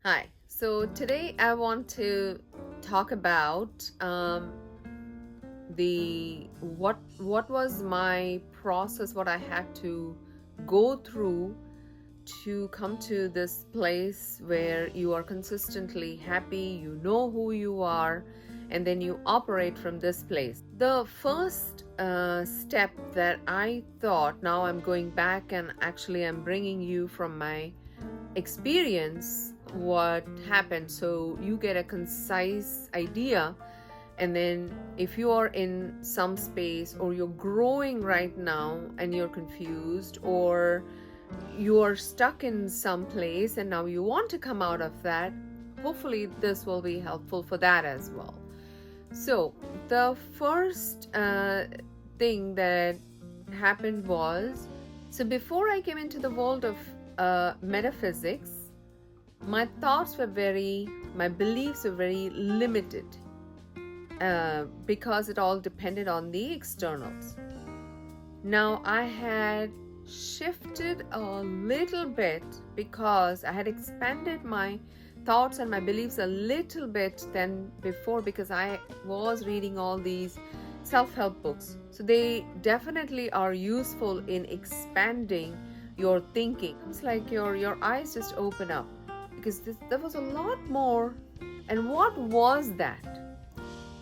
Hi. So today I want to talk about the what was my process, what I had to go through to come to this place where you are consistently happy, you know who you are, and then you operate from this place. The first step that I thought, now I'm going back and actually I'm bringing you from my experience what happened so you get a concise idea. And then if you are in some space or you're growing right now and you're confused, or you are stuck in some place and now you want to come out of that, hopefully this will be helpful for that as well. So the first thing that happened was, so before I came into the world of metaphysics, my thoughts were my beliefs were very limited, because it all depended on the externals. Now I had shifted a little bit because I had expanded my thoughts and my beliefs a little bit than before, because I was reading all these self-help books. So they definitely are useful in expanding your thinking. It's like your eyes just open up, because there was a lot more. And what was that?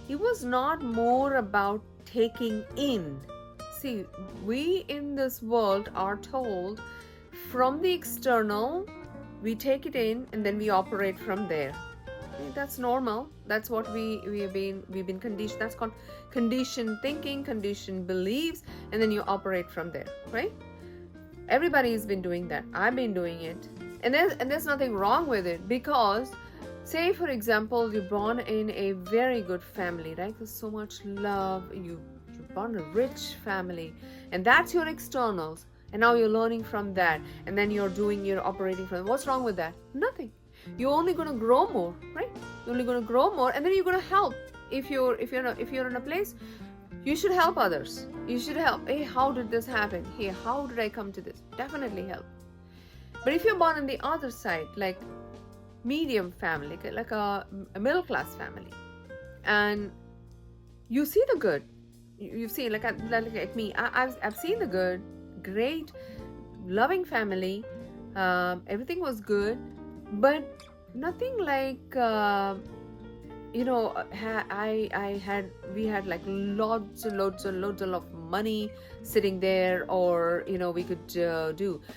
It was not more about taking in. See, we in this world are told from the external, we take it in and then we operate from there. That's normal. That's what we've been conditioned. That's called conditioned thinking, conditioned beliefs, and then you operate from there, right? Everybody's been doing that. I've been doing it. And there's nothing wrong with it, because say for example you're born in a very good family, right? There's so much love. You're born in a rich family, and that's your externals. And now you're learning from that, and then you're operating from. What's wrong with that? Nothing. You're only going to grow more, right? You're only going to grow more, and then you're going to help. If you're in a place, you should help others. You should help. Hey, how did this happen? Hey, how did I come to this? Definitely help. But if you're born on the other side, like medium family, like a middle class family, and you see the good, you've seen like me. I've seen the good, great, loving family. Everything was good, but nothing like we had like lots and loads of money sitting there, or we could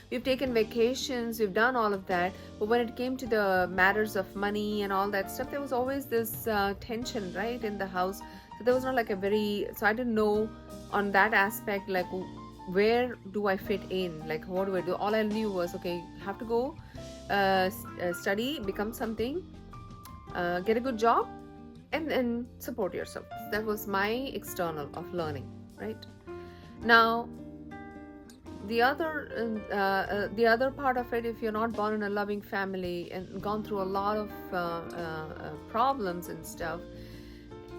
we've taken vacations, we've done all of that, but when it came to the matters of money and all that stuff, there was always this tension, right, in the house. So there was not like so I didn't know on that aspect, like where do I fit in, like what do I do. All I knew was, okay, you have to go study, become something, get a good job, and then support yourself. That was my external of learning, right? Now the other part of it, if you're not born in a loving family and gone through a lot of problems and stuff,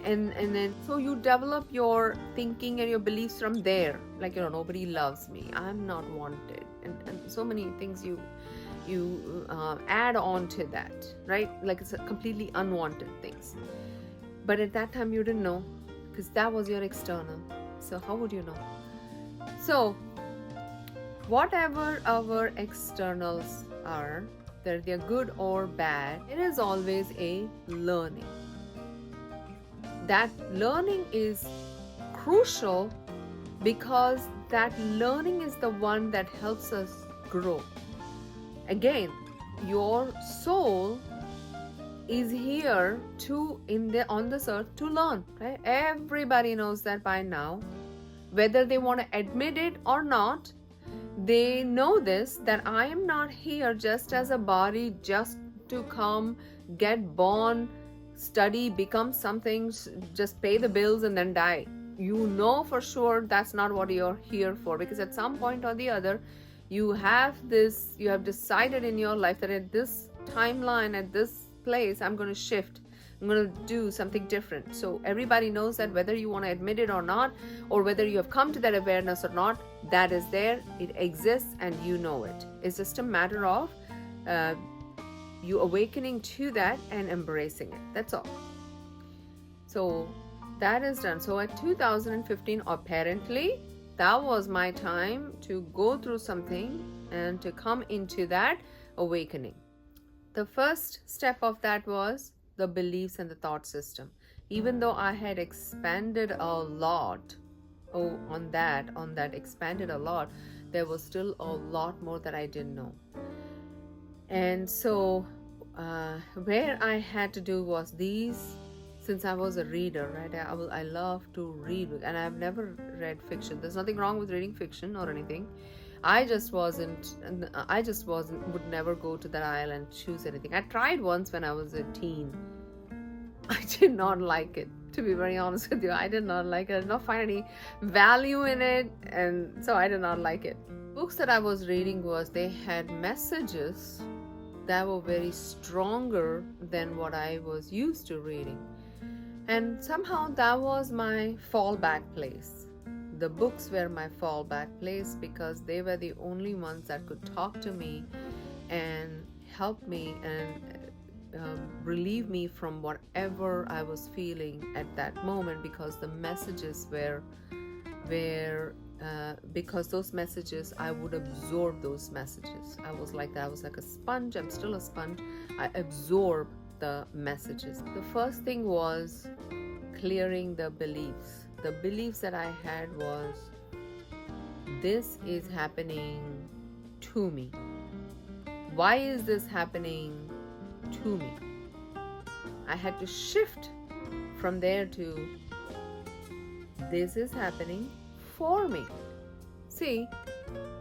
and then so you develop your thinking and your beliefs from there, like nobody loves me, I'm not wanted, and so many things you add on to that, right? Like it's a completely unwanted things. But at that time you didn't know, because that was your external. So how would you know? So whatever our externals are, whether they're good or bad, it is always a learning. That learning is crucial, because that learning is the one that helps us grow. Again, your soul is here on this earth to learn, right? Everybody knows that by now, whether they want to admit it or not. They know this, that I am not here just as a body, just to come, get born, study, become something, just pay the bills and then die. You know for sure that's not what you're here for, because at some point or the other you have decided in your life that at this timeline, at this place, I'm going to shift, I'm going to do something different. So everybody knows that, whether you want to admit it or not, or whether you have come to that awareness or not, that is there, it exists, and you know it. It's just a matter of you awakening to that and embracing it. That's all. So that is done. So at 2015, apparently, that was my time to go through something and to come into that awakening. The first step of that was the beliefs and the thought system. Even though I had expanded a lot on that expanded a lot, there was still a lot more that I didn't know. And so where I had to do was these. Since I was a reader, right, I love to read, and I've never read fiction. There's nothing wrong with reading fiction or anything. I just would never go to that aisle and choose anything. I tried once when I was a teen. I did not like it, to be very honest with you. I did not like it. I did not find any value in it, and so I did not like it. Books that I was reading they had messages that were very stronger than what I was used to reading. And somehow that was my fallback place. The books were my fallback place because they were the only ones that could talk to me and help me and relieve me from whatever I was feeling at that moment, because the messages were because those messages, I would absorb those messages. I was like that. I was like a sponge. I'm still a sponge. I absorb the messages. The first thing was clearing the beliefs. The beliefs that I had was, this is happening to me. Why is this happening to me? I had to shift from there to, this is happening for me. See,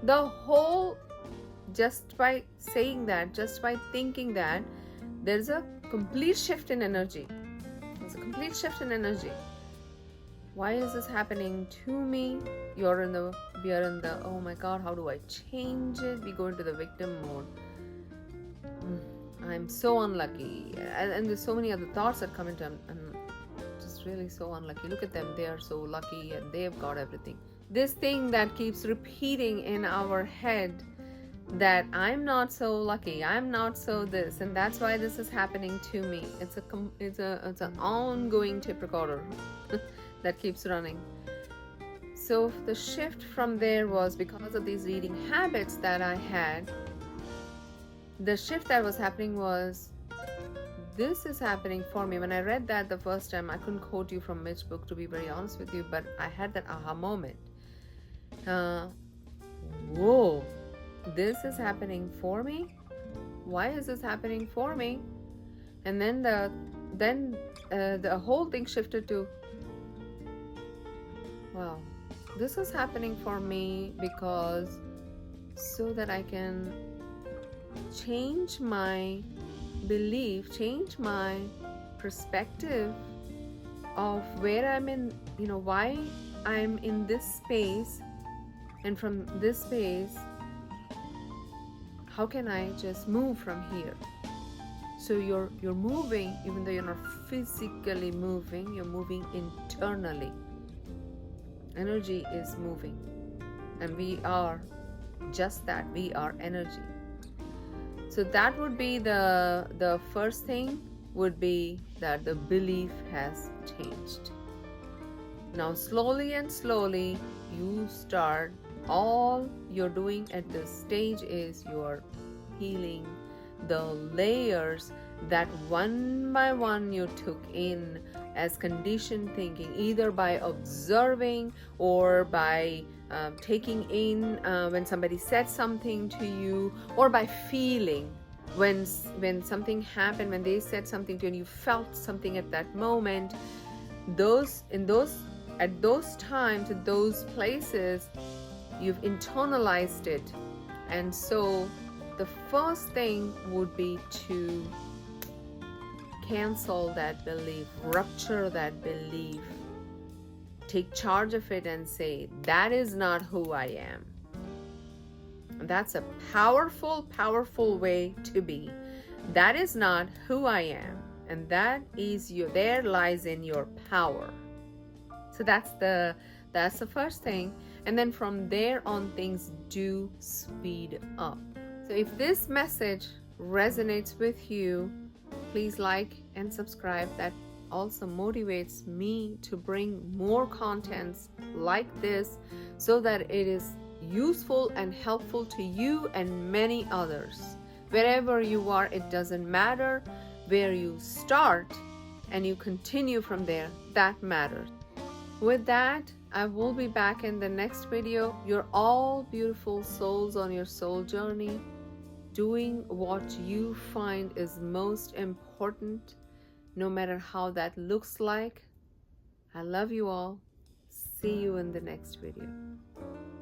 the whole, just by saying that, just by thinking that, there's a complete shift in energy. There's a complete shift in energy. Why is this happening to me? We are in the, oh my God, how do I change it? We go into the victim mode. I'm so unlucky. And there's so many other thoughts that come into, I'm just really so unlucky. Look at them, they are so lucky and they've got everything. This thing that keeps repeating in our head, that I'm not so lucky, I'm not so this, and that's why this is happening to me. It's an ongoing tape recorder that keeps running. So the shift from there was because of these reading habits that I had. The shift that was happening was, this is happening for me. When I read that the first time, I couldn't quote you from which book, to be very honest with you, but I had that aha moment. Whoa, this is happening for me? Why is this happening for me? And then the whole thing shifted to, wow, this is happening for me because so that I can change my belief, change my perspective of where I'm in, why I'm in this space, and from this space, how can I just move from here? So you're moving, even though you're not physically moving, you're moving internally. Energy is moving, and we are just that. We are energy. So that would be the first thing, would be that the belief has changed. Now slowly and slowly you start, all you're doing at this stage is you're peeling the layers that one by one you took in as conditioned thinking, either by observing or by taking in when somebody said something to you, or by feeling when something happened, when they said something to you and you felt something at that moment. At those times, at those places, you've internalized it. And so the first thing would be to cancel that belief, rupture that belief, take charge of it and say, that is not who I am. And that's a powerful, powerful way to be. That is not who I am. And that is there lies in your power. So that's the first thing. And then from there on, things do speed up. So if this message resonates with you, please like and subscribe. That also motivates me to bring more contents like this so that it is useful and helpful to you and many others. Wherever you are, it doesn't matter. Where you start and you continue from there, that matters. With that, I will be back in the next video. You're all beautiful souls on your soul journey, doing what you find is most important, no matter how that looks like. I love you all. See you in the next video.